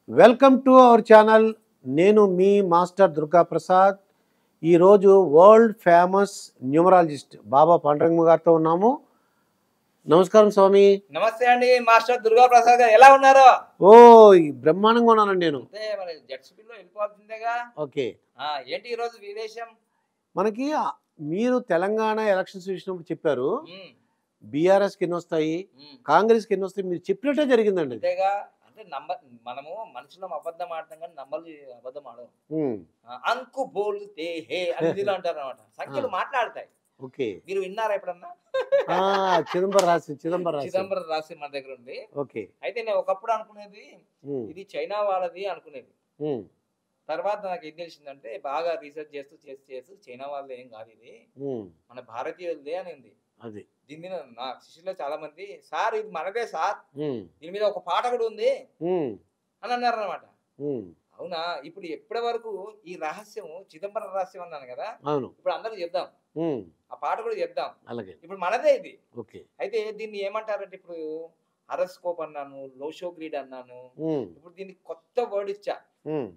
Welcome to our channel. నేను మీ master Durga Prasad. ఈరోజు world famous numerologist బాబా పాండురంగ గారితో ఉన్నాము. నమస్కారం స్వామి. నమస్తే అండి మాస్టర్ దుర్గా ప్రసాద్ గారు, ఎలా ఉన్నారు? ఓ బ్రహ్మాండంగా ఉన్నానండి నేను. అంటే మరి జెట్ స్పీడ్ లో వెళ్ళిపోతుందేగా. ఓకే, ఏంటి ఈ రోజు విదేశం? మనకి మీరు తెలంగాణ ఎలక్షన్స్ చూసినప్పుడు చెప్పారు ఉమ్, బీఆర్ఎస్కి ఎన్ని వస్తాయి, ఉమ్, కాంగ్రెస్కి ఎన్ని వస్తాయి. మీరు చెప్పినట్టే జరిగిందండి. అంతేగా. అంటే మనము మనుషులం అబద్ధం ఆడతాం కానీ నంబర్లు అబద్ధం ఆడవు. ఉమ్, అంకు బోల్తే హే అని హిందీలో అంటారు అనమాట. సంఖ్యలు మాట్లాడతాయి. ఓకే. మీరు విన్నారా ఎప్పుడన్నా? చిదంబరం రాసి చిదంబరం రాసి మన దగ్గర ఉంది. ఓకే. అయితే నేను ఒకప్పుడు అనుకునేది ఉమ్, ఇది చైనా వాళ్ళది అనుకునేది. ఉమ్, తర్వాత నాకు ఏం తెలిసిందంటే బాగా రీసెర్చ్ చేస్తూ చైనా వాళ్ళది ఏం కాదు, ఇది ఉమ్, మన భారతీయులదే అని ఉంది. అది దీని మీద నా శిష్యులో చాలా మంది, సార్ ఇది మనదే సార్, ఉమ్, దీని మీద ఒక పాట కూడా ఉంది ఉమ్, అని అన్నారు అనమాట. ఉమ్, అవునా, ఇప్పుడు ఎప్పటి వరకు ఈ రహస్యం చిదంబరం రహస్యం అన్నాను కదా, అవును. ఇప్పుడు అందరూ చెప్దాం, ఉమ్, ఆ పాట కూడా చెప్దాం. అలాగే. ఇప్పుడు మనదే ఇది. ఓకే. అయితే దీన్ని ఏమంటారంటే ఇప్పుడు హరస్కోప్ అన్నాను, లోషోగ్రీడ్ అన్నాను, ఉమ్, ఇప్పుడు దీనికి కొత్త వర్డ్ ఇచ్చా, ఉమ్,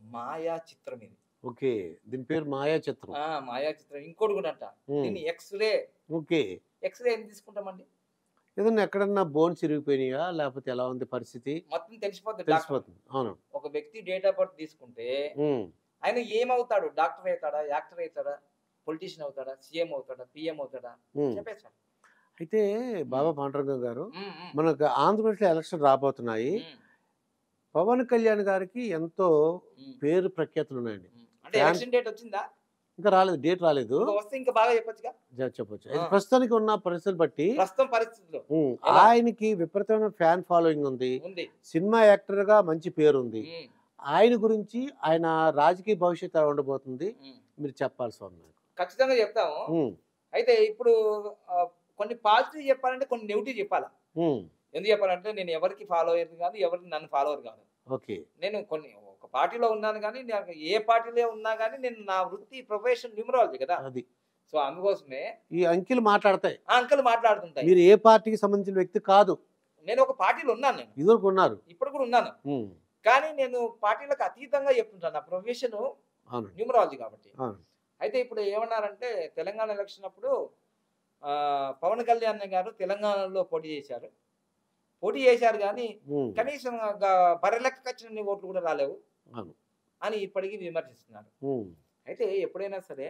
మాయా చిత్రం. ఇది ఓకే. దీని పేరు మాయా చిత్రం. మాయా చిత్రం. ఇంకోటి కూడా అంట, ఉమ్, దీన్ని ఎక్స్రే. ఓకే. ఎక్స్రే ఏం తీసుకుంటామండి? ఏదన్నా ఎక్కడన్నా బోన్స్ చిరిగిపోయినాయా, లేకపోతే ఎలా ఉంది పరిస్థితి మొత్తం తెలిసిపోతుంది డాక్టర్. తెలిసిపోతుంది. అవును. ఒక వ్యక్తి డేట్ ఆఫ్ బర్త్ తీసుకుంటే ఉమ్, ఆయన ఏమవుతాడు? డాక్టర్ అవుతాడా, యాక్టర్ అవుతాడా, పొలిటీషియన్ అవుతాడా, సీఎం అవుతాడా, పిఎం అవుతాడా ఉమ్. చెప్పేస్తాడు. అయితే బాబా పాండురంగ గారు, ఉమ్, ఉమ్, మనకు ఆంధ్రప్రదేశ్లో ఎలక్షన్ రాబోతున్నాయి. ఉమ్, పవన్ కళ్యాణ్ గారికి ఎంతో ఉమ్, పేరు ప్రఖ్యాతులు ఉన్నాయండి. ఉమ్. అంటే ఎలక్షన్ డేట్ వచ్చిందా? ఇంకా రాలేదు, డేట్ రాలేదు. ఇంకా వస్తే ఇంకా బాగా చెప్పొచ్చుగా. చెప్పొచ్చు. అయితే ప్రస్తుతానికి ఉన్న పరిస్థితులు బట్టి ప్రస్తుతం పరిస్థితుల్లో ఎలా? ఆయనకి విపరీతమైన ఫ్యాన్ ఫాలోయింగ్ ఉంది. ఉంది. సినిమా యాక్టర్ గా మంచి పేరు ఉంది. ఉమ్, ఆయన గురించి, ఆయన రాజకీయ భవిష్యత్తు ఎలా ఉండబోతుంది ఉమ్. మీరు చెప్పాల్సి ఉంది. ఖచ్చితంగా చెప్తాము. అయితే ఇప్పుడు కొన్ని పాజిటివ్ చెప్పాలంటే కొన్ని నెగిటివ్ చెప్పాలా. ఎందుకు చెప్పాలంటే నేను ఎవరికి ఫాలో అయ్యేది కాదు, ఎవరికి నన్ను ఫాలోవర్ కాదు. ఓకే. నేను ఒక పార్టీలో ఉన్నాను కానీ, నాకు ఏ పార్టీలో ఉన్నా కానీ నేను నా వృత్తి ప్రొఫెషన్ న్యూమరాలజీ కదా. అది సో అందుకోసమే ఈ అంకెలు మాట్లాడతాయి. ఆ అంకెలు మాట్లాడుతుంటాయి. మీరు ఏ పార్టీకి సంబంధించిన వ్యక్తి కాదు. నేను ఒక పార్టీలో ఉన్నాను, నేను ఇదివరకు ఉన్నారు. ఇప్పుడు కూడా ఉన్నాను. కానీ నేను పార్టీలకు అతీతంగా చెప్తుంటాను. నా ప్రొఫెషన్ అవును. న్యూమరాలజీ కాబట్టి. అవును. అయితే ఇప్పుడు ఏమన్నారంటే తెలంగాణ ఎలక్షన్ అప్పుడు పవన్ కళ్యాణ్ గారు తెలంగాణలో పోటీ చేశారు కానీ కనీసం బర్రెలెక్క వచ్చిన ఓట్లు కూడా రాలేవు అవును. అని ఇప్పటికీ విమర్శిస్తున్నారు. అయితే ఎప్పుడైనా సరే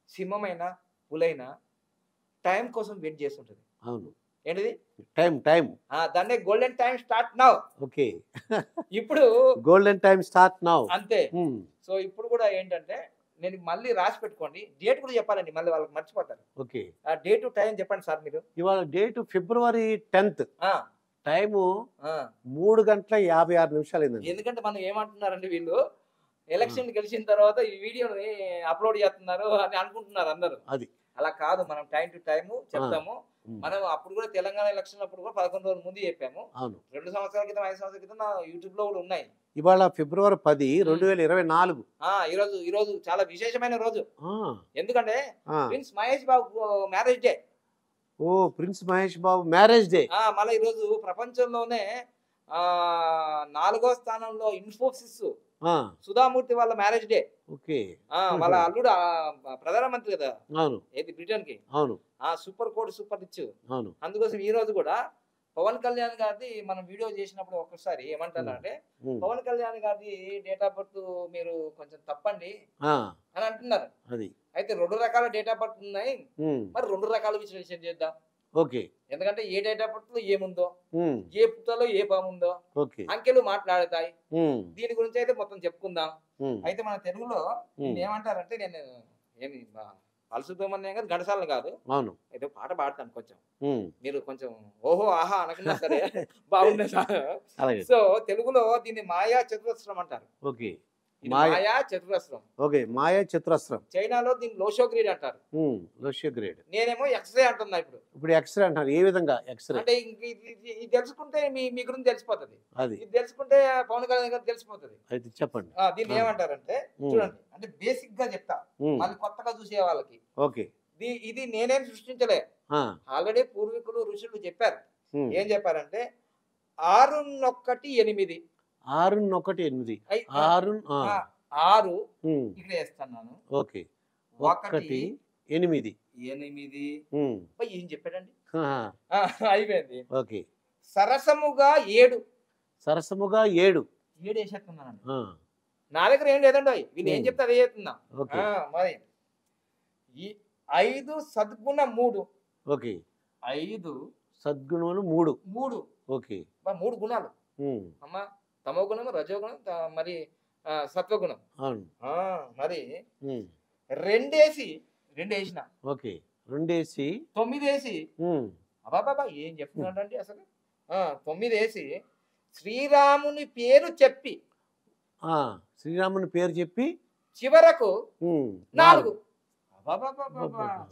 సింహమైనా పులైనా టైం కోసం వెయిట్ చేస్తుంటది. అవును. ఏంటిది? టైం. దాన్నే golden time start now. Okay. ఇప్పుడు గోల్డెన్ టైం స్టార్ట్ నౌ. అంతే. సో ఇప్పుడు కూడా ఏంటంటే నేను మళ్ళీ రాసి పెట్టుకోండి, డేట్ కూడా చెప్పాలండి, మళ్ళీ వాళ్ళకి మర్చిపోతారు. ఓకే. ఆ డేట్ టైం చెప్పండి సార్ మీరు. ఇవాళ డేట్ ఫిబ్రవరి 10th. టైము 3:56 అయిందండి. ఎందుకంటే మనం ఏమంటున్నారంటే వీళ్ళు ఎలక్షన్ గెలిచిన తర్వాత ఈ వీడియోని అప్లోడ్ చేస్తున్నారు అని అనుకుంటున్నారు అందరూ. అది అలా కాదు, మనం టైం టు టైం చెప్తాము. మనం అప్పుడు కూడా తెలంగాణ ఎలక్షన్ అప్పుడు కూడా 11 రోజుల ముందు చెప్పాము. 2 సంవత్సరాల క్రితం 5 సంవత్సరాల క్రితం నా యూట్యూబ్ లో కూడా ఉన్నాయి. ఇవాళ ఫిబ్రవరి 10, 2024. ఈ రోజు చాలా విశేషమైన రోజు. ఎందుకంటే prince Mahesh Babu marriage day. ఓ, prince Mahesh Babu marriage day. మళ్ళీ ఈ రోజు ప్రపంచంలోనే 4వ స్థానంలో ఇన్ఫోసిస్ సుధామూర్తి వాళ్ళ మ్యారేజ్ డే. ఓకే. వాళ్ళ అల్లుడు ప్రధానమంత్రి కదా. అవును. ఏది బ్రిటన్ కి. అవును. Super code super rich. అవును. అందుకోసం ఈ రోజు కూడా పవన్ కళ్యాణ్ గారిది మనం వీడియో చేసినప్పుడు ఒకసారి ఏమంటారంటే పవన్ కళ్యాణ్ గారిది డేట్ ఆఫ్ బర్త్ మీరు కొంచెం తప్పండి అని అంటున్నారు. అది అయితే 2 రకాల డేట్ ఆఫ్ బర్త్ ఉన్నాయి, మరి 2 రకాల విశ్లేషణ చేద్దాం. ఓకే. ఎందుకంటే ఏ డేట్ ఆఫ్ బర్త్ లో ఏముందో, ఏ పుట్టలో ఏ పాముందో అంకెలు మాట్లాడతాయి. దీని గురించి అయితే మొత్తం చెప్పుకుందాం. అయితే మన తెలుగులో ఏమంటారంటే, నేను ఏమి పలసుబ్రహ్మణ్యం గారు ఘంటసాల కాదు, అవును, అయితే పాట పాడతాను. కొంచెం మీరు కొంచెం ఓహో ఆహా అనకున్నా సరే బాగుండే. సో తెలుగులో దీన్ని మాయా చతురస్రం అంటారు. ఓకే. మాయా చతురస్రం. ఓకే, మాయా చతురస్రం. చైనాలో దీన్ని లోషోగ్రీడ్ అంటారు. లోషోగ్రీడ్. నేనేమో ఎక్స్రే అంటున్నా. ఇప్పుడు ఎక్స్రే అంటారు. ఏ విధంగా ఎక్స్రే అంటే ఇది తెలుసుకుంటే మీ గురించి తెలిసిపోతుంది. అది ఇది తెలుసుకుంటే పవన్ కళ్యాణ్ గారు తెలిసిపోతుంది. అయితే చెప్పండి. దీన్ని ఏమంటారంటే చూడండి, అంటే బేసిక్ గా చెప్తా మళ్ళీ కొత్తగా చూసే వాళ్ళకి. ఓకే. ఇది నేనేం సృష్టించలే, ఆల్రెడీ పూర్వీకులు ఋషులు చెప్పారు. ఏం చెప్పారంటే 6 1 8 6 1 8 6 6 ఇక్కడ వేస్తున్నాను. ఓకే 1 8 8 ఏం చెప్పాడండి అయిపోయింది. ఓకే సరసముగా 7 సరసముగా 7 వేసేస్తున్నానండి. నా దగ్గర ఏం లేదండి వీళ్ళు ఏం చెప్తే అదే చేస్తున్నా. మరి ఈ 5 సద్గుణ 3 ఓకే 5 సద్గుణములు 3 ఓకే 3 గుణాలు అమ్మా, తమో గుణం, రజో గుణం, మరి సత్వగుణం. మరి 2 వేసిన ఓకే 2 వేసి 9 వేసి అబాబా ఏం చెప్తున్నాడండి అసలు 9 వేసి శ్రీరాముని పేరు చెప్పి శ్రీరాముని పేరు చెప్పి చివరకు 4.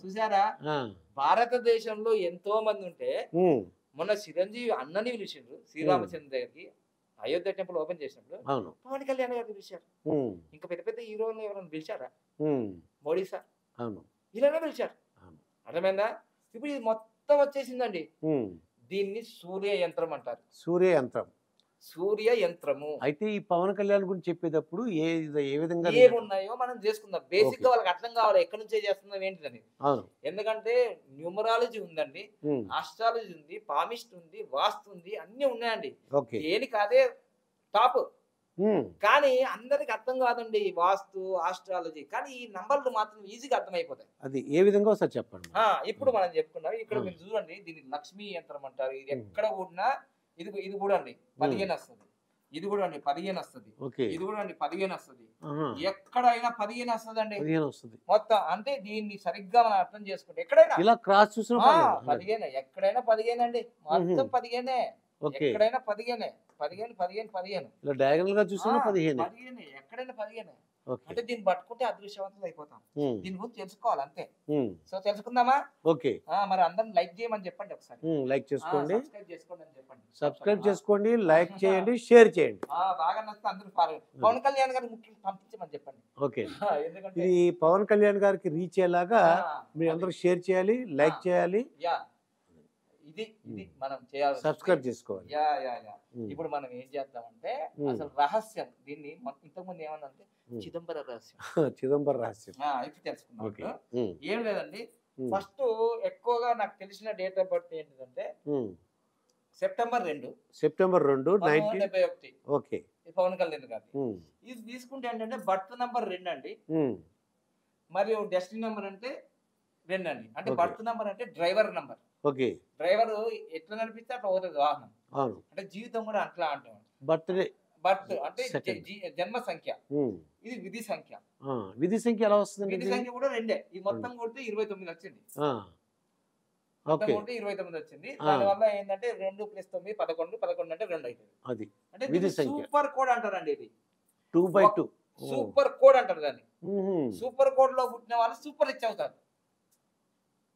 చూసారా, భారతదేశంలో ఎంతో మంది ఉంటే మొన్న చిరంజీవి అన్నని పిలిచిండ్రు శ్రీరామచంద్ర దగ్గరికి అయోధ్య టెంపుల్ ఓపెన్ చేసినప్పుడు. పవన్ కళ్యాణ్ గారిని పిలిచారు. ఇంకా పెద్ద పెద్ద హీరోలు ఎవరైనా పిలిచారా? మోడీ సార్ ఇలానే పిలిచారు. అర్థమైందా? ఇప్పుడు ఇది మొత్తం వచ్చేసిందండి. దీన్ని సూర్య యంత్రం అంటారు. సూర్య యంత్రము. అయితే ఈ పవన్ కళ్యాణ్ గురించి చెప్పేటప్పుడు ఏ విధంగా ఏమున్నాయో మనం చేసుకుందాం. బేసిక్ గా వాళ్ళకి అర్థం కావాలి ఎక్కడి నుంచే చేస్తున్నాం ఏంటిదని. ఎందుకంటే న్యూమరాలజీ ఉందండి, ఆస్ట్రాలజీ ఉంది, పామిస్ట్ ఉంది, వాస్తు ఉంది, అన్ని ఉన్నాయండి. దేనికి అదే టాప్. కానీ అందరికి అర్థం కాదండి వాస్తు, ఆస్ట్రాలజీ. కానీ ఈ నంబర్లు మాత్రం ఈజీగా అర్థమైపోతాయి. అది ఏ విధంగా ఒకసారి చెప్పండి. ఇప్పుడు మనం చెప్పుకున్నాం. ఇక్కడ మీరు చూడండి, దీన్ని లక్ష్మీ యంత్రం అంటారు. ఇది ఎక్కడ కూడా ఇది కూడా అండి 15 వస్తుంది. ఇది కూడా అండి 15 వస్తుంది. ఇది కూడా అండి 15 వస్తుంది. ఎక్కడైనా 15 వస్తుందండి మొత్తం. అంటే దీన్ని సరిగ్గా మనం అర్థం చేసుకుంటే ఎక్కడైనా ఇలా క్రాస్ చూసిన 15, ఎక్కడైనా 15 అండి. మొత్తం 15, ఎక్కడైనా 15, 15, 15, 15. ఇలా డయాగనల్ గా చూసినా 15, ఎక్కడైనా 15. అంటే దీన్ని పట్టుకుంటే అదృష్టవంతులు అయిపోతాం. దీని గురించి తెలుసుకోవాలి అంతే. సో తెలుసుకుందామా? ఓకే. మరి అందరం లైక్ చేయమని చెప్పండి ఒకసారి. లైక్ చేసుకోండి, సబ్స్క్రైబ్ చేసుకోండి అని చెప్పండి. సబ్స్క్రైబ్ చేసుకోండి, లైక్ చేయండి, షేర్ చేయండి. బాగా నచ్చితే అందరూ పవన్ కళ్యాణ్ గారికి ముఖ్యంగా పంపించమని చెప్పండి. ఓకే. ఇది పవన్ కళ్యాణ్ గారికి రీచ్ అయ్యేలాగా మీరు అందరూ షేర్ చేయాలి, లైక్ చేయాలి, ఇది మనం చేయాలి, సబ్స్క్రైబ్ చేసుకోవాలి. ఇప్పుడు మనం ఏం చేద్దామంటే అసలు రహస్యం దీన్ని ఇంతకుముందు ఏమన్నంటే చిదంబర రహస్యం. చిదంబర రహస్యం ఇప్పుడు తెలుసుకున్నాం. ఏం లేదండి, ఫస్ట్ ఎక్కువగా నాకు తెలిసిన డేట్ ఆఫ్ బర్త్ ఏంటిదంటే సెప్టెంబర్ 2, 1971. ఓకే. పవన్ కళ్యాణ్ గారి ఇది తీసుకుంటే ఏంటంటే బర్త్ నంబర్ 2 అండి, మరియు డెస్టినీ నంబర్ అంటే 2 అండి. అంటే బర్త్ నంబర్ అంటే డ్రైవర్ నంబర్. ఓకే. డ్రైవర్ ఎట్లా నడిపిస్తే అట్లా పోతుంది వాహనం. అంటే జీవితం కూడా అట్లా అంటాం. బర్త్ అంటే జన్మ సంఖ్య, ఇది విధి సంఖ్య. విధి సంఖ్య ఎలా వస్తుంది? విధి సంఖ్య కూడా 2. ఈ మొత్తం కొడితే 29 వచ్చింది. 29 వచ్చింది. దానివల్ల ఏంటంటే 2 + 9 11, 11 అంటే 2 అవుతుంది. అది అంటే విధి సంఖ్య. సూపర్ కోడ్ అంటారండి. ఇది 2/2 సూపర్ కోడ్ అంటారు దాన్ని. సూపర్ కోడ్ లో పుట్టిన వాళ్ళు సూపర్ రిచ్ అవుతారు.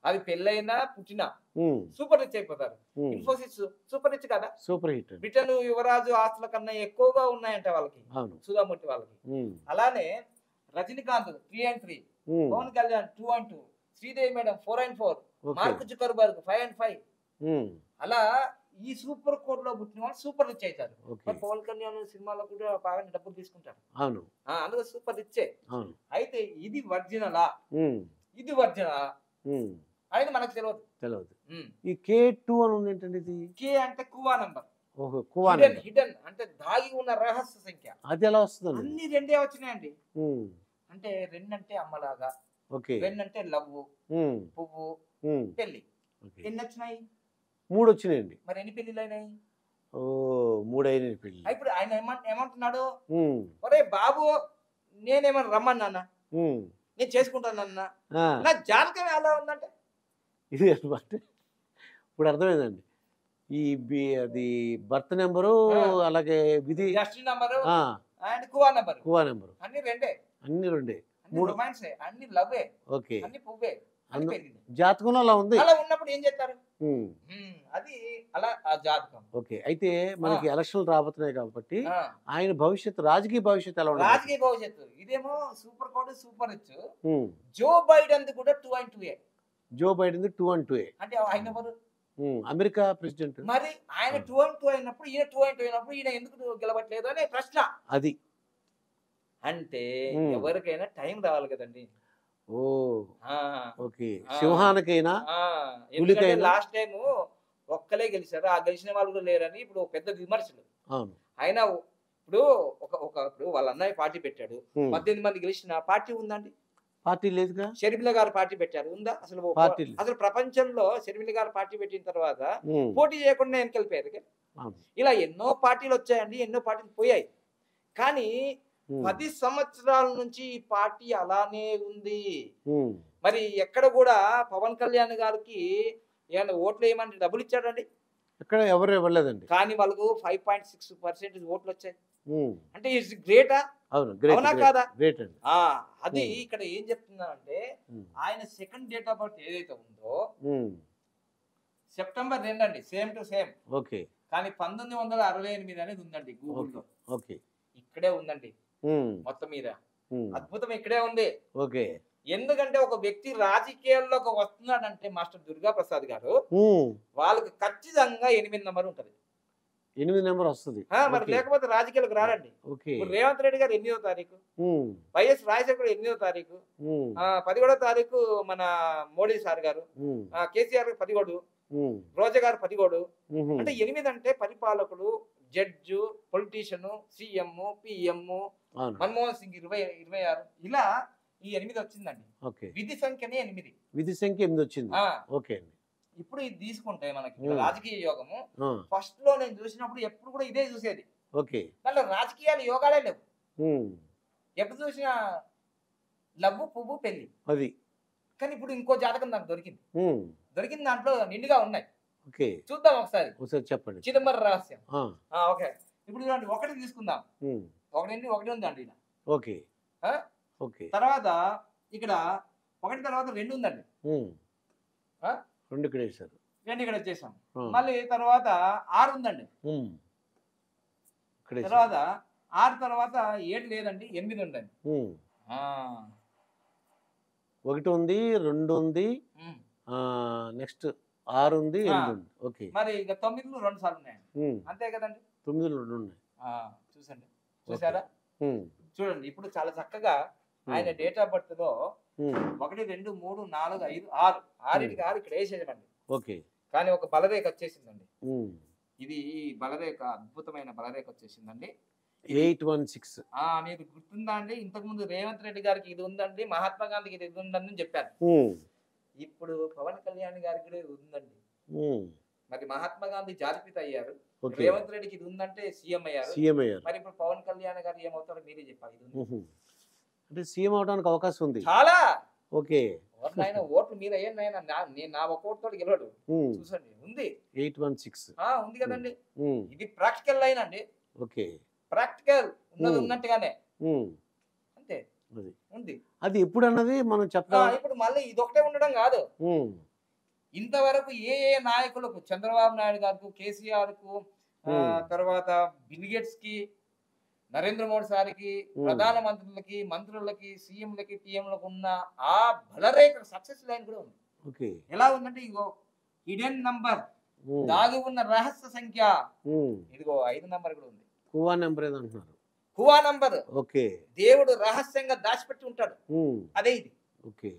అది పెళ్ళైనా పుట్టినా సూపర్ రిచ్ అయిపోతారు. ఇన్ఫోసిస్ సూపర్ రిచ్ కదా, సూపర్ హిట్. బ్రిటన్ యువరాజు ఆస్తుల కన్నా ఎక్కువగా ఉన్నాయంట వాళ్ళకి, సుధామూర్తి వాళ్ళకి. అలానే Rajinikanth 3/3, Pawan Kalyan 2/2, Sridevi madam 4/4, Mark Zuckerberg 5/5. అలా ఈ సూపర్ కోడ్ లో పుట్టిన వాళ్ళు సూపర్ రిచ్ అవుతారు. పవన్ కళ్యాణ్ సినిమాలో కూడా బాగా డబ్బులు తీసుకుంటారు. అందులో సూపర్ రిచ్చే. అయితే ఇది వర్జినలా, ఇది వర్జినలా అనేది మనకు తెలియదు. ఈ K2 అని ఉంది ఏంటండి? ఇది కే అంటే కువా నంబర్. హిడెన్ అంటే దాగి ఉన్న రహస్య సంఖ్య. అది ఎలా వస్తుంది? అన్ని 2 వచ్చినాయండి. అంటే 2 అంటే అమ్మలాగా, 2 అంటే లవ్, పువ్వు, పెళ్లి. ఎన్ని వచ్చినాయి? 3 వచ్చినాయండి. మరి ఎన్ని పెళ్లిళ్ళు అయినాయి? 3 అయినాయి పెళ్లి. ఇప్పుడు ఆయన ఏమంటున్నాడు, ఒరే బాబు నేనేమన్నా రమ్మన్నా, నేను చేసుకుంటానన్నా, నా జాతకం ఎలా ఉందంటే ఇది అనమాట. ఇప్పుడు అర్థమైందండి. అది బర్త్ నెంబరు, అలాగే విధి నంబరు అండ్ కువా నెంబరు అన్ని 2. అన్ని 2. 3 రొమాన్సే, అన్ని లవ్వే, ఓకే, అన్ని పువ్వే. జాతకంలో అలా ఉంది. అలా ఉన్నప్పుడు ఏం చేస్తారు? అది అలా ఆ జాతకం. ఓకే. అయితే మనకి ఎలక్షన్లు రాబోతున్నాయి కాబట్టి ఆయన భవిష్యత్తు, రాజకీయ భవిష్యత్తు ఎలా ఉంది? రాజకీయ భవిష్యత్తు ఇదేమో super code, super rich. Joe Biden కూడా 2/2. Joe Biden 2/2. అంటే ఆయన ఎవరు? America president. మరి ఆయన 2-2 అయినప్పుడు ఈయన 2-2 అయినప్పుడు ఈయన ఎందుకు గెలవట్లేదు అనే ప్రశ్న. అది అంటే ఎవరికైనా టైం రావాలి కదండి. ఓ ఓకే. సింహానికైనా లాస్ట్ టైం ఒక్కలే గెలిచారు, ఆ గెలిచిన వాళ్ళు కూడా లేరని ఇప్పుడు పెద్ద విమర్శలు. అయినా ఇప్పుడు ఇప్పుడు వాళ్ళ అన్నయ్య పార్టీ పెట్టాడు, 18 మంది గెలిచిన పార్టీ ఉందండి? పార్టీ లేదుగా. షర్మిల గారు పార్టీ పెట్టారు, ఉందా అసలు? అసలు ప్రపంచంలో షర్మిల గారు పార్టీ పెట్టిన తర్వాత పోటీ చేయకుండా ఎన్నికలిపోయారు. ఇలా ఎన్నో పార్టీలు వచ్చాయండి, ఎన్నో పార్టీలు పోయాయి. కానీ 10 సంవత్సరాల నుంచి ఈ పార్టీ అలానే ఉంది. మరి ఎక్కడ కూడా పవన్ కళ్యాణ్ గారికి ఏమన్నా ఓట్లు వేయమని డబ్బులు ఇచ్చాడండి? ఎక్కడ ఎవరు ఇవ్వలేదండి. కానీ వాళ్ళకు 5.6% ఓట్లు వచ్చాయి. అంటే ఇట్స్ గ్రేటా? అవునా కాదా? అది ఇక్కడ ఏం చెప్తున్నా అంటే, ఆయన సెకండ్ డేట్ ఆఫ్ బర్త్ ఏదైతే ఉందో సెప్టెంబర్ 2 అండి, సేమ్ టు సేమ్. కానీ 1968 అనేది ఉందండి గూగుల్లో. ఇక్కడే ఉందండి మొత్తం మీద. అద్భుతం ఇక్కడే ఉంది. ఎందుకంటే ఒక వ్యక్తి రాజకీయాల్లోకి వస్తున్నాడంటే మాస్టర్ దుర్గా ప్రసాద్ గారు, వాళ్ళకి ఖచ్చితంగా 8 నెంబర్ ఉంటది. 8 నెంబర్ వస్తుంది. మరి లేకపోతే రాజకీయాలకు రారండి. రేవంత్ రెడ్డి గారు 8వ తారీఖు, వైఎస్ రాజశేఖర్ 8వ తారీఖు, 11వ తారీఖు మన మోడీ సార్ గారు, కేసీఆర్ 11, రోజా గారు 11. అంటే 8 అంటే పరిపాలకుడు, judge, politician, CM, PM, Manmohan Singh 26. ఇలా ఈ 8 వచ్చిందండి. విధి సంఖ్యనే 8. విధి సంఖ్య 8 వచ్చింది. ఇప్పుడు ఇది తీసుకుంటే మనకి రాజకీయ యోగము ఫస్ట్ లో నేను చూసినప్పుడు ఎప్పుడు కూడా ఇదే చూసేది. దాంట్లో రాజకీయాలు యోగాలే లేవు. ఎప్పుడు చూసినా లవ్వు, పువ్వు, పెళ్లి. కానీ ఇప్పుడు ఇంకో జాతకం నాకు దొరికింది. దొరికిన దాంట్లో నిండుగా ఉన్నాయి. చూద్దాం ఒకసారి. చెప్పండి. చిదంబరం రహస్యం. ఓకే, ఇప్పుడు చూడండి, 1 తీసుకుందాం. 1 ఉందండి. తర్వాత ఇక్కడ 1 తర్వాత 2 ఉందండి. 2 ఇక్కడ వేసారు, 2 ఇక్కడ వచ్చేసాం. మళ్ళీ తర్వాత 6 ఉందండి. తర్వాత 6 తర్వాత 7 లేదండి, 8 ఉందండి. 1 ఉంది, 2 ఉంది, నెక్స్ట్ 6 ఉంది, 8 ఉంది. మరి ఇక 9లు 2 సార్లు ఉన్నాయండి, అంతే కదండి. 9లు 2 ఉన్నాయి. చూసండి, చూసారా? చూడండి, ఇప్పుడు చాలా చక్కగా ఆయన డేట్ ఆఫ్ బర్త్ లో 1, 2, 3, 4, 5, 6 6 ఇక్కడ వేసేయమండి. కానీ ఒక బలరేఖ వచ్చేసిందండి. ఇది బలరేఖ, అద్భుతమైన బలరేఖ వచ్చేసిందండి. 816. మీకు గుర్తుందా అండి? ఇంతకు ముందు రేవంత్ రెడ్డి గారికి ఇది ఉందండి, మహాత్మా గాంధీకి ఇది ఉందని చెప్పాను. ఇప్పుడు పవన్ కళ్యాణ్ గారికి కూడా ఇది ఉందండి. మరి మహాత్మా గాంధీ జాతిపిత అయ్యారు, రేవంత్ రెడ్డికి ఇది ఉందంటే సీఎం అయ్యారు. మరి ఇప్పుడు పవన్ కళ్యాణ్ గారు ఏమవుతారో మీరే చెప్పాలి. అంటే సీఎం అవడానికి అవకాశం ఉంది చాలా. ఓట్లు మీరు అయ్యాను, నేను నా ఒక ఓటుతో గెలవడు. చూసండి, ఉంది 816. ఉంది కదండి. ఇది ప్రాక్టికల్ లైన్ అండి. ప్రాక్టికల్ ఉన్నది ఉన్నట్టుగానే అంతే ఉంది. అది ఎప్పుడు అన్నది మనం చెప్తాం. ఇప్పుడు మళ్ళీ ఇదొకటే ఉండడం కాదు. ఇంతవరకు ఏ నాయకులకు, చంద్రబాబు నాయుడు గారికి, కేసీఆర్ కు, తర్వాత బిల్ గేట్స్ కి, నరేంద్ర మోడీ సార్కి, ప్రధాన మంత్రులకి, మంత్రులకి, సీఎంలకి, పిఎంలకు ఉన్న ఆ బలరేఖ సక్సెస్ లైన్ కూడా ఉంది. ఎలా ఉందంటే, ఇగో హిడెన్ నంబర్, దాగి ఉన్న రహస్య సంఖ్య, ఇదిగో 5 నంబర్ కూడా ఉంది. కువా నంబర్ ఏదంటున్నారు? కువా నంబర్. దేవుడు రహస్యంగా దాచిపెట్టి ఉంటాడు, అదే ఇది.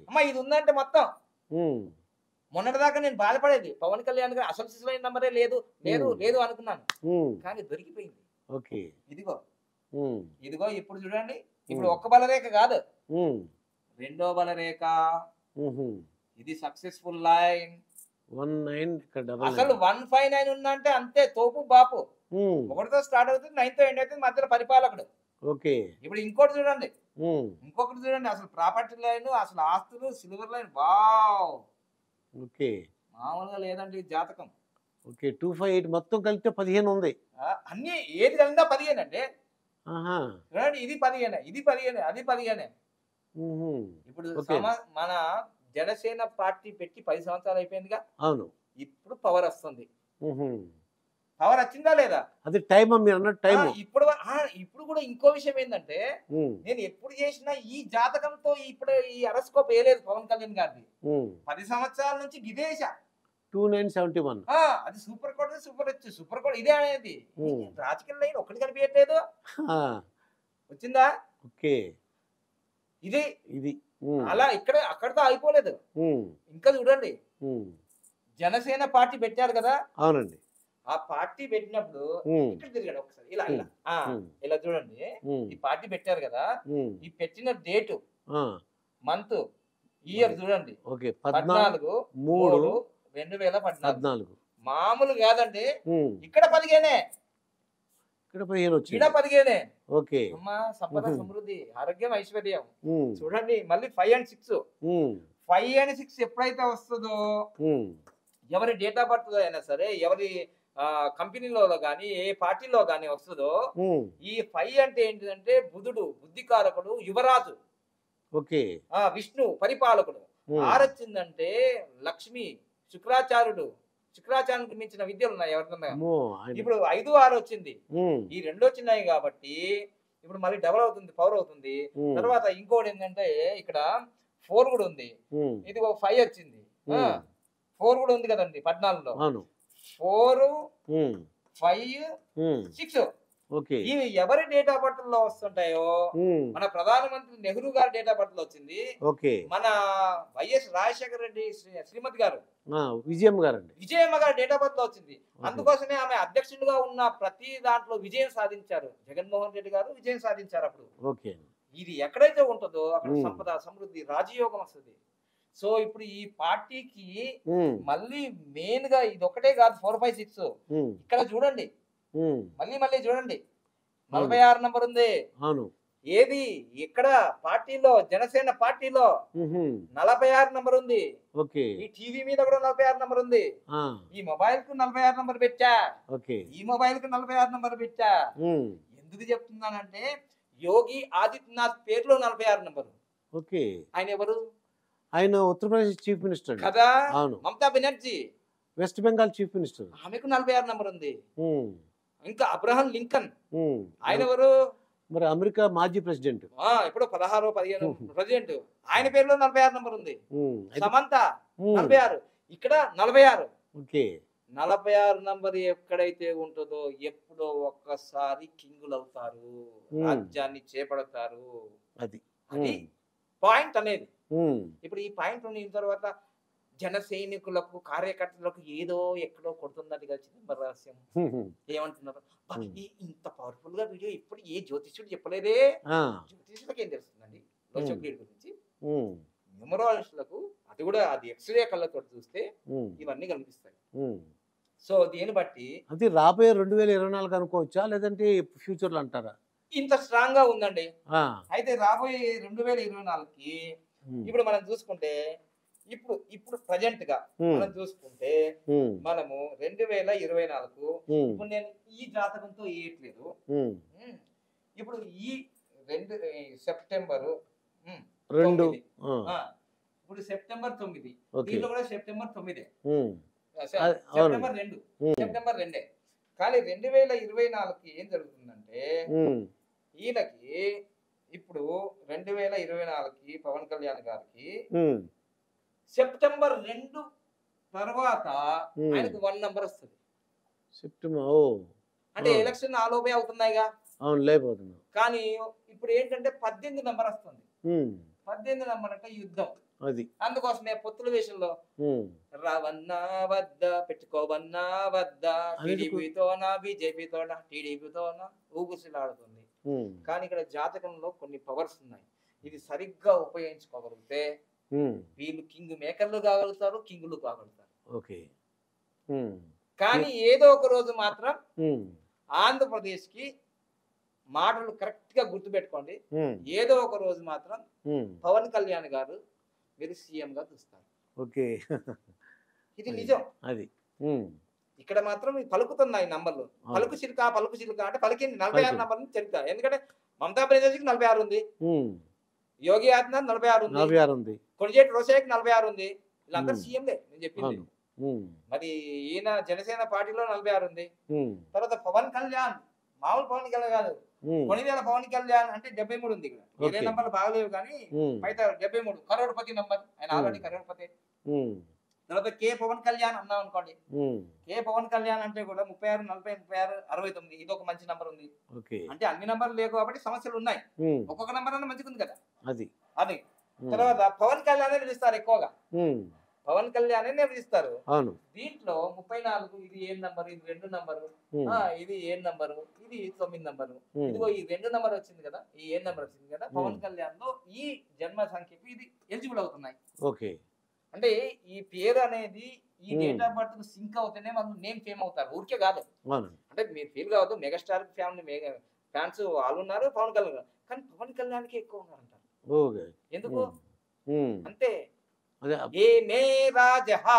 అమ్మా, ఇది ఉందంటే మొత్తం. మొన్నటిదాకా నేను బాధపడేది, పవన్ కళ్యాణ్ గారు అసలు సిసలైన నంబరే లేదు లేదు లేదు అనుకున్నాను, కానీ దొరికిపోయింది. ఇదిగో ఇదిగో ఇప్పుడు చూడండి, ఇప్పుడు ఒక్క బలరేఖ కాదు, 2వ బలరేఖ. ఇది సక్సెస్ఫుల్ లైన్. 19 అసలు 159 ఉందంటే అంతే, తోపు బాపు. 1తో స్టార్ట్ అవుతుంది, 9తో ఎండ్ అవుతుంది, మధ్యలో పరిపాలకుడు. ఇప్పుడు ఇంకోటి చూడండి, ఇంకొకటి చూడండి, అసలు ప్రాపర్టీ లైన్, అసలు ఆస్తులు, సిల్వర్ లైన్. వావ్, మామూలుగా లేదండి జాతకం. 258 మొత్తం కలిపితే 15 ఉంది. అన్ని ఏది కలిందా 15 అండి. ఇది 15, ఇది 15, అది 15. ఇప్పుడు మన జనసేన పార్టీ పెట్టి 10 సంవత్సరాలు అయిపోయిందిగా. అవును, ఇప్పుడు పవర్ వస్తుంది. పవర్ వచ్చిందా లేదా? అది టైం మీరు అన్న టైం. ఇప్పుడు కూడా ఇంకో విషయం ఏంటంటే, నేను ఎప్పుడు చేసినా ఈ జాతకంతో ఇప్పుడు ఈ అరస్కోప్ వేయలేదు పవన్ కళ్యాణ్ గారిది. 10 సంవత్సరాల నుంచి విదేశ 2971. అది సూపర్ కోడ్ సూపర్ వచ్చు సూపర్ కోడ్ ఇదే అనేది రాజకీయ లైన్ ఒకటి కనిపించట్లేదు వచ్చిందా ఓకే ఇది ఇది అలా ఇక్కడ అక్కడతో అయిపోలేదు ఇంకా చూడండి జనసేన పార్టీ పెట్టారు కదా అవునండి ఆ పార్టీ పెట్టినప్పుడు ఇక్కడ తిరగండి ఒకసారి ఇలా ఇలా ఇలా చూడండి ఈ పార్టీ పెట్టారు కదా ఈ పెట్టిన డేటు మంత్ ఇయర్ చూడండి 14/3/2014 మామూలు కాదండి ఇక్కడ 15 ఇక్కడ 15 ఓకే అమ్మా సంపద సమృద్ధి ఆరోగ్యం ఐశ్వర్యం చూడండి మళ్ళీ 5 and 6 5 and 6 ఎప్పుడైతే వస్తుందో ఎవరి డేట్ ఆఫ్ బర్త్ అయినా సరే ఎవరి కంపెనీలో గానీ ఏ పార్టీలో గానీ వస్తుందో ఈ 5 అంటే ఏంటిదంటే బుధుడు బుద్ధికారకుడు యువరాజు ఓకే విష్ణు పరిపాలకుడు 6 వచ్చిందంటే లక్ష్మి శుక్రాచార్యునికి మించిన విద్యలు ఉన్నాయి ఎవరికన్నా ఇప్పుడు 5, 6 వచ్చింది ఈ 2 వచ్చినాయి కాబట్టి ఇప్పుడు మళ్ళీ డబల్ అవుతుంది పవర్ అవుతుంది తర్వాత ఇంకోటి ఏంటంటే ఇక్కడ 4 కూడా ఉంది ఇది 5 వచ్చింది 4 కూడా ఉంది కదండి 14లో 4 5 6 ఇవి ఎవరి డేట్ ఆఫ్ బర్త్ లో వస్తుంటాయో మన ప్రధానమంత్రి నెహ్రూ గారి డేట్ ఆఫ్ బర్త్ లో వచ్చింది మన వైఎస్ రాజశేఖర రెడ్డి శ్రీమతి గారు విజయమ్మ గారి డేట్ ఆఫ్ బర్త్ లో వచ్చింది అందుకోసమే ఆమె అధ్యక్షుడిగా ఉన్న ప్రతి దాంట్లో విజయం సాధించారు జగన్మోహన్ రెడ్డి గారు విజయం సాధించారు అప్పుడు ఇది ఎక్కడైతే ఉంటుందో అక్కడ సంపద సమృద్ధి రాజయోగం వస్తుంది సో ఇప్పుడు ఈ పార్టీకి మళ్ళీ మెయిన్ గా ఇది ఒకటే కాదు 4, 5, 6 ఇక్కడ చూడండి మళ్ళీ చూడండి 46 నంబర్ ఉంది ఏది ఇక్కడ పార్టీలో జనసేన పార్టీలో 46 నంబర్ ఉంది ఈ టీవీ మీద కూడా 46 నంబర్ ఉంది ఈ మొబైల్ కు 46 నంబర్ పెట్టా ఈ మొబైల్ కు 46 నంబర్ పెట్టా ఎందుకు చెప్తున్నానంటే యోగి ఆదిత్యనాథ్ పేరులో 46 నంబర్ ఆయన ఎవరు ఆయన ఉత్తరప్రదేశ్ చీఫ్ మినిస్టర్ కదా Mamata Banerjee west Bengal chief minister ఆమెకు 46 నంబర్ ఉంది ఇంకా అబ్రహం లింకన్ ఆయన ఎవరు మరి అమెరికా మాజీ ప్రెసిడెంట్ ఇప్పుడు 16, 15 ప్రెసిడెంట్ ఆయన పేరులో 46 నంబర్ ఉంది సమంత 46 ఇక్కడ 46 నంబర్ ఎక్కడైతే ఉంటుందో ఎప్పుడో ఒక్కసారి కింగులు అవుతారు రాజ్యాన్ని చేపడతారు అది పాయింట్ అనేది ఇప్పుడు ఈ పాయింట్ ఉన్న తర్వాత జన సైనికులకు కార్యకర్తలకు ఏదో ఎక్కడో కొడుతున్నట్టుగా చిదంబర రహస్యం ఏమంటున్నారు ఇంత పవర్ఫుల్ గా వీడియో ఇప్పుడు ఏ జ్యోతిష్యుడు చెప్పలేదే జ్యోతిష్యులకు ఏం తెలుస్తుందండి లోచక్రీడ్ గురించి న్యూమరాలజిస్టులకు అది కూడా అది ఎక్స్రే కళ్ళతో చూస్తే ఇవన్నీ కనిపిస్తాయి సో దీన్ని బట్టి అది రాబోయే 2024 అనుకోవచ్చా లేదంటే ఫ్యూచర్ లో అంటారా ఇంత స్ట్రాంగ్ గా ఉందండి అయితే రాబోయే 2024కి ఇప్పుడు మనం చూసుకుంటే ఇప్పుడు ప్రజెంట్ గా మనం చూసుకుంటే మనము 2024 ఇప్పుడు నేను ఈ జాతకంతో వేయట్లేదు ఇప్పుడు ఈ సెప్టెంబర్ 2 ఇప్పుడు సెప్టెంబర్ 9 దీంట్లో కూడా సెప్టెంబర్ 9 సెప్టెంబర్ 2 కానీ 2024కి ఏం జరుగుతుందంటే ఈయనకి ఇప్పుడు 2024కి పవన్ కళ్యాణ్ గారికి సెప్టెంబర్ 2 తర్వాత ఆయనకు 1 నంబర్ వస్తుంది అంటే ఎలక్షన్ ఆలోపే అవుతున్నాయిగా కానీ ఇప్పుడు ఏంటంటే 18 నంబర్ వస్తుంది 18 నంబర్ అంటే యుద్ధం అందుకోసమే పొత్తుల విషయంలో రావన్నా వద్ద పెట్టుకోవన్నా వద్ద టీడీపీతోనా బీజేపీతోనా టీడీపీతోనా ఊగుసిలాడుతుంది కానీ ఇక్కడ జాతకంలో కొన్ని పవర్స్ ఉన్నాయి ఇది సరిగ్గా ఉపయోగించుకోగలిగితే వీళ్ళు కింగ్ మేకర్లు కాగలుగుతారు కింగులు కాగలుగుతారు కానీ ఏదో ఒక రోజు మాత్రం ఆంధ్రప్రదేశ్ కి మాటలు కరెక్ట్ గా గుర్తుపెట్టుకోండి ఏదో ఒక రోజు మాత్రం పవన్ కళ్యాణ్ గారు మీరు సీఎం గా చూస్తారు ఇది నిజం అది ఇక్కడ మాత్రం పలుకుతున్నాయి నంబర్లు పలుకు చిలుక అంటే పలికింది 46 నంబర్ చెప్తా ఎందుకంటే మమతా బెనర్జీకి 46 ఉంది యోగి ఆదిత్యనాథ్ 46 ఉంది కొణిజేటి రోషయ్యకి 46 ఉంది వీళ్ళందరూ సీఎంలే నేను చెప్పింది మరి ఈయన జనసేన పార్టీలో 46 ఉంది తర్వాత పవన్ కళ్యాణ్ మామూలు పవన్ కళ్యాణ్ కాదు కొణిదేల పవన్ కళ్యాణ్ అంటే 73 ఉంది ఇక్కడ వేరే నంబర్లు బాగలేవు కానీ అయితే 73 కరోడ్పతి నంబర్ ఆయన ఆల్రెడీ కరోడ్పతి తర్వాత కే పవన్ కళ్యాణ్ అన్నాం అనుకోండి, కే పవన్ కళ్యాణ్ అంటే కూడా 36, 40, 36, 69 ఇది ఒక మంచి నంబర్ ఉంది. అంటే అన్ని నంబర్లు లేవు కాబట్టి సమస్యలు ఉన్నాయి. ఒక్కొక్క నంబర్ అన్న మంచిగా ఉంది కదా అది. తర్వాత పవన్ కళ్యాణ్ పిలుస్తారు ఎక్కువగా, పవన్ కళ్యాణ్ పిలుస్తారు. దీంట్లో 34 ఇది 7 నంబరు, ఇది 2 నంబరు, ఇది 7 నంబరు, ఇది 9 నంబరు, ఇదిగో ఈ 2 నంబర్ వచ్చింది కదా, ఈ 7 నంబర్ వచ్చింది కదా, పవన్ కళ్యాణ్ లో ఈ జన్మ సంఖ్యకు ఇది ఎలిజిబుల్ అవుతున్నాయి. అంటే ఈ పేరు అనేది ఈ డేట్ ఆఫ్ బర్త్ సింక్ అవుతేనే వాళ్ళు నేమ్ ఫేమ్ అవుతారు, ఊరికే కాదు. అంటే మీరు ఫీల్ కావద్దు, మెగాస్టార్ ఫ్యామిలీ ఫ్యాన్స్ వాళ్ళు ఉన్నారు, పవన్ కళ్యాణ్, కానీ పవన్ కళ్యాణ్కి ఎక్కువ ఉన్నారంటారు. ఎందుకు అంటే ఏ మేరా జహా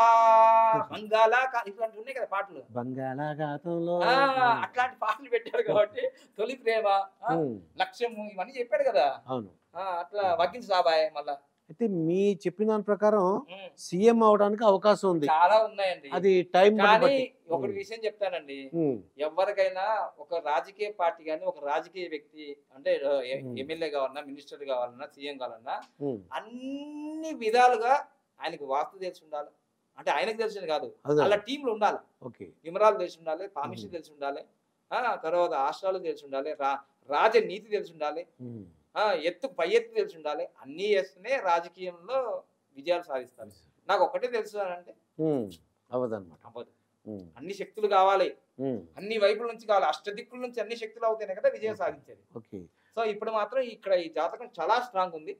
ఇట్లాంటి ఉన్నాయి కదా పాటలు, బంగాళాఖాతంలో అట్లాంటి పాటలు పెట్టారు కాబట్టి తొలి ప్రేమ, లక్ష్యము ఇవన్నీ చెప్పాడు కదా. అట్లా వకీల్ సాబాయ్. మళ్ళా అయితే మీ చెప్పిన దాని ప్రకారం సీఎం అవడానికి అవకాశం ఉంది, చాలా ఉన్నాయండి. అది టైం. కానీ ఒకటి విషయం చెప్తానండి, ఎవరికైనా ఒక రాజకీయ పార్టీ కానీ ఒక రాజకీయ వ్యక్తి అంటే ఎమ్మెల్యే కావాలన్నా, మినిస్టర్ కావాలన్నా, సీఎం కావాలన్నా అన్ని విధాలుగా ఆయనకు వాస్తు తెలిసి ఉండాలి. అంటే ఆయనకు తెలిసింది కాదు, అలా టీంలు ఉండాలి. విమరాలు తెలిసి ఉండాలి, పామిషి తెలిసి ఉండాలి, తర్వాత ఆస్ట్రాలు తెలిసి ఉండాలి, రాజనీతి తెలిసి ఉండాలి, ఎత్తు పై ఎత్తు తెలిసి ఉండాలి. అన్ని చేస్తేనే రాజకీయంలో విజయాలు సాధిస్తారు. నాకు ఒకటే తెలుసు అంటే అవ్వదు. అన్ని శక్తులు కావాలి, అన్ని వైపుల నుంచి కావాలి, అష్టదిక్కుల నుంచి అన్ని శక్తులు అవుతాయి కదా విజయం సాధించేది. సో ఇప్పుడు మాత్రం ఇక్కడ ఈ జాతకం చాలా స్ట్రాంగ్ ఉంది,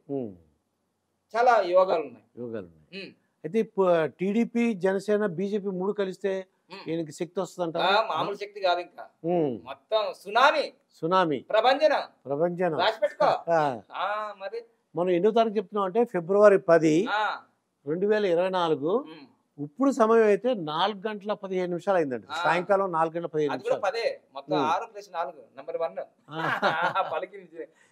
చాలా యోగాలు ఉన్నాయి. అయితే టీడీపీ, జనసేన, బీజేపీ 3 కలిస్తే ఈయనకి శక్తి వస్తుందంట. మామూలు శక్తి కాదు, ఇంకా మొత్తం సునామీ ప్రభంజనం రాసి పెట్టుకో. మరి మనం ఎన్నో తారీఖు చెప్తున్నాం అంటే ఫిబ్రవరి 10, 2024. ఇప్పుడు సమయం అయితే 4:15 అయిందండి, సాయంకాలం 4:15. మొత్తం 6+4 నంబర్ 1 పలికి.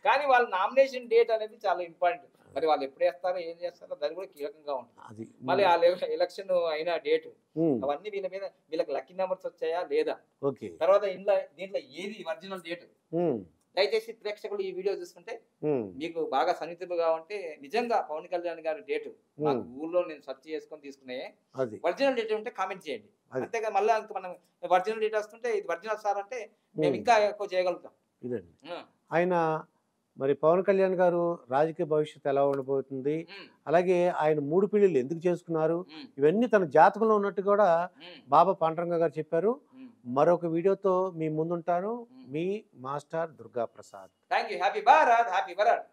కానీ వాళ్ళ నామినేషన్ డేట్ అనేది చాలా ఇంపార్టెంట్. మరి వాళ్ళు ఎప్పుడు వేస్తారో ఏం చేస్తారో దాని కూడా కీలకంగా ఉంటుంది. మళ్ళీ ఆ ఎలక్షన్ అయిన డేట్ అవన్నీ వీళ్ళకి లక్కీ నెంబర్స్ వచ్చాయా లేదా, తర్వాత దీంట్లో ఏది ఒరిజినల్ డేట్. దయచేసి ప్రేక్షకులు ఈ వీడియో చూసుకుంటే మీకు బాగా సన్నిహితులుగా ఉంటే నిజంగా పవన్ కళ్యాణ్ గారి డేట్ నాకు ఊళ్ళో నేను సెర్చ్ చేసుకొని తీసుకున్నాయి, ఒరిజినల్ డేట్ ఉంటే కామెంట్ చేయండి. అంతేగా మళ్ళీ మనం ఒరిజినల్ డేట్ వస్తుంటే ఇది ఒరిజినల్ సార్ అంటే మేము ఇంకా ఎక్కువ చేయగలుగుతాం. ఆయన మరి పవన్ కళ్యాణ్ గారు రాజకీయ భవిష్యత్తు ఎలా ఉండబోతుంది, అలాగే ఆయన 3 పెళ్లిళ్ళు ఎందుకు చేసుకున్నారు, ఇవన్నీ తన జాతకంలో ఉన్నట్టు కూడా బాబా పాండురంగ గారు చెప్పారు. మరొక వీడియోతో మీ ముందుంటాను. మీ master Durga Prasad. Thank you. Happy Bharat, happy Bharat.